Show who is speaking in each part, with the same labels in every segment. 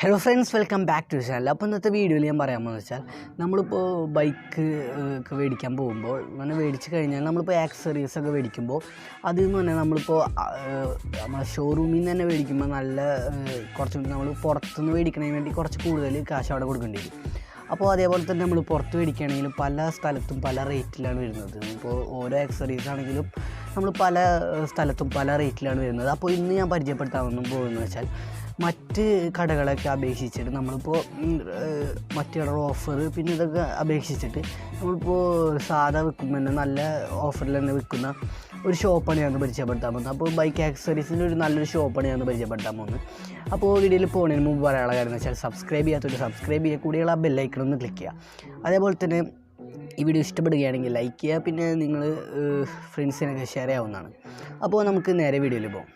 Speaker 1: Hello friends, welcome back to channel. അപ്പോൾ ഇന്നത്തെ വീഡിയോയിൽ ഞാൻ പറയാൻ പോകുന്നത് വെച്ചാൽ നമ്മളിപ്പോൾ ബൈക്ക് ഒക്കെ മേടിക്കാൻ പോകുമ്പോൾ അങ്ങനെ മേടിച്ച് കഴിഞ്ഞാൽ നമ്മളിപ്പോൾ ആക്സറീസൊക്കെ മേടിക്കുമ്പോൾ അതെന്ന് പറഞ്ഞാൽ നമ്മളിപ്പോൾ നമ്മളെ ഷോറൂമിൽ നിന്ന് തന്നെ മേടിക്കുമ്പോൾ നല്ല കുറച്ചുകൂടി നമ്മൾ പുറത്തുനിന്ന് മേടിക്കണതിന് വേണ്ടി കുറച്ച് കൂടുതൽ കാശ് അവിടെ കൊടുക്കേണ്ടി വരും. അപ്പോൾ അതേപോലെ തന്നെ നമ്മൾ പുറത്ത് മേടിക്കുകയാണെങ്കിലും പല സ്ഥലത്തും പല റേറ്റിലാണ് വരുന്നത്. ഇപ്പോൾ ഓരോ ആക്സറീസ് ആണെങ്കിലും നമ്മൾ പല സ്ഥലത്തും പല റേറ്റിലാണ് വരുന്നത്. അപ്പോൾ ഇന്ന് ഞാൻ പരിചയപ്പെടുത്താൻ പോകുന്നത് വെച്ചാൽ മറ്റ് കടകളൊക്കെ അപേക്ഷിച്ചിട്ട് നമ്മളിപ്പോൾ മറ്റ് കട ഓഫർ പിന്നെ ഇതൊക്കെ അപേക്ഷിച്ചിട്ട് നമ്മളിപ്പോൾ സാധാ വിൽക്കുമ്പോൾ തന്നെ നല്ല ഓഫറിൽ തന്നെ വിൽക്കുന്ന ഒരു ഷോപ്പാണ് ഞാൻ പരിചയപ്പെടുത്താൻ പോകുന്നത്. അപ്പോൾ ബൈക്ക് ആക്സറീസിൻ്റെ ഒരു നല്ലൊരു ഷോപ്പാണ് ഞാൻ പരിചയപ്പെടുത്താൻ പോകുന്നത്. അപ്പോൾ വീഡിയോയിൽ പോകുന്നതിന് മുമ്പ് പറയാനുള്ള കാര്യം എന്ന് വെച്ചാൽ സബ്സ്ക്രൈബ് ചെയ്യാത്തൊരു സബ്സ്ക്രൈബ് ചെയ്യുക, കൂടിയുള്ള ആ ബെല്ലൈക്കണൊന്ന് ക്ലിക്ക് ചെയ്യുക. അതേപോലെ തന്നെ ഈ വീഡിയോ ഇഷ്ടപ്പെടുകയാണെങ്കിൽ ലൈക്ക് ചെയ്യുക, പിന്നെ നിങ്ങൾ ഫ്രണ്ട്സിനൊക്കെ ഷെയർ ചെയ്യാവുന്നതാണ്. അപ്പോൾ നമുക്ക് നേരെ വീഡിയോയിൽ പോകാം.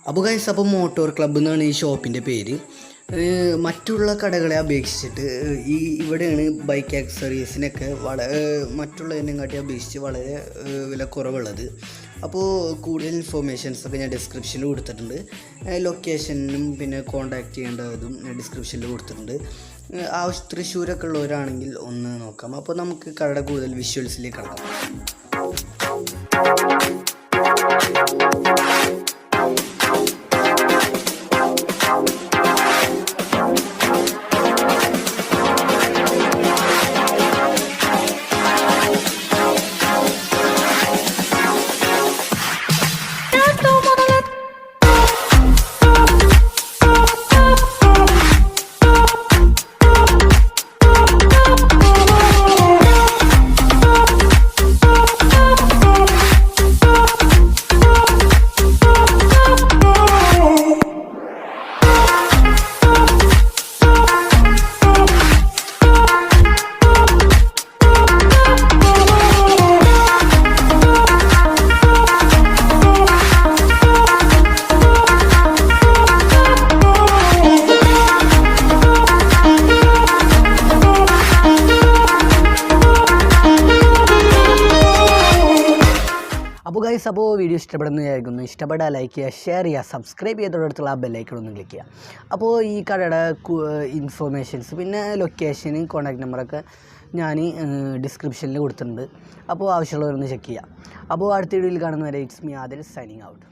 Speaker 1: അപ്പോൾ ഗൈസ്, അപ്പോൾ മോട്ടോർ ക്ലബ്ബ് എന്നാണ് ഈ ഷോപ്പിൻ്റെ പേര്. മറ്റുള്ള കടകളെ അപേക്ഷിച്ചിട്ട് ഇവിടെയാണ് ബൈക്ക് ആക്സറീസിനൊക്കെ മറ്റുള്ളതിനെ കാട്ടി അപേക്ഷിച്ച് വളരെ വില കുറവുള്ളത്. അപ്പോൾ കൂടുതൽ ഇൻഫോർമേഷൻസൊക്കെ ഞാൻ ഡിസ്ക്രിപ്ഷനിൽ കൊടുത്തിട്ടുണ്ട്. ലൊക്കേഷനും പിന്നെ കോൺടാക്റ്റ് ചെയ്യേണ്ടതും ഞാൻ ഡിസ്ക്രിപ്ഷനിൽ കൊടുത്തിട്ടുണ്ട്. തൃശ്ശൂരൊക്കെ ഉള്ളവരാണെങ്കിൽ ഒന്ന് നോക്കാം. അപ്പോൾ നമുക്ക് കടയുടെ കൂടുതൽ വിഷ്വൽസിലേക്ക് കടക്കാം. അപ്പോൾ വീഡിയോ ഇഷ്ടപ്പെടുന്നതായിരിക്കുന്നു. ഇഷ്ടപ്പെട്ടാൽ ലൈക്ക് ചെയ്യുക, ഷെയർ ചെയ്യുക, സബ്സ്ക്രൈബ് ചെയ്തോടടുത്തുള്ള ആ ബെല്ലൈക്കൺ ക്ലിക്ക് ചെയ്യുക. അപ്പോൾ ഈ കടയുടെ ഇൻഫോർമേഷൻസ് പിന്നെ ലൊക്കേഷന് കോൺടാക്ട് നമ്പറൊക്കെ ഞാൻ ഡിസ്ക്രിപ്ഷനിൽ കൊടുത്തിട്ടുണ്ട്. അപ്പോൾ ആവശ്യമുള്ളവരൊന്ന് ചെക്ക് ചെയ്യുക. അപ്പോൾ അടുത്ത വീഡിയോയിൽ കാണുന്നവരെ it's me Adil signing out.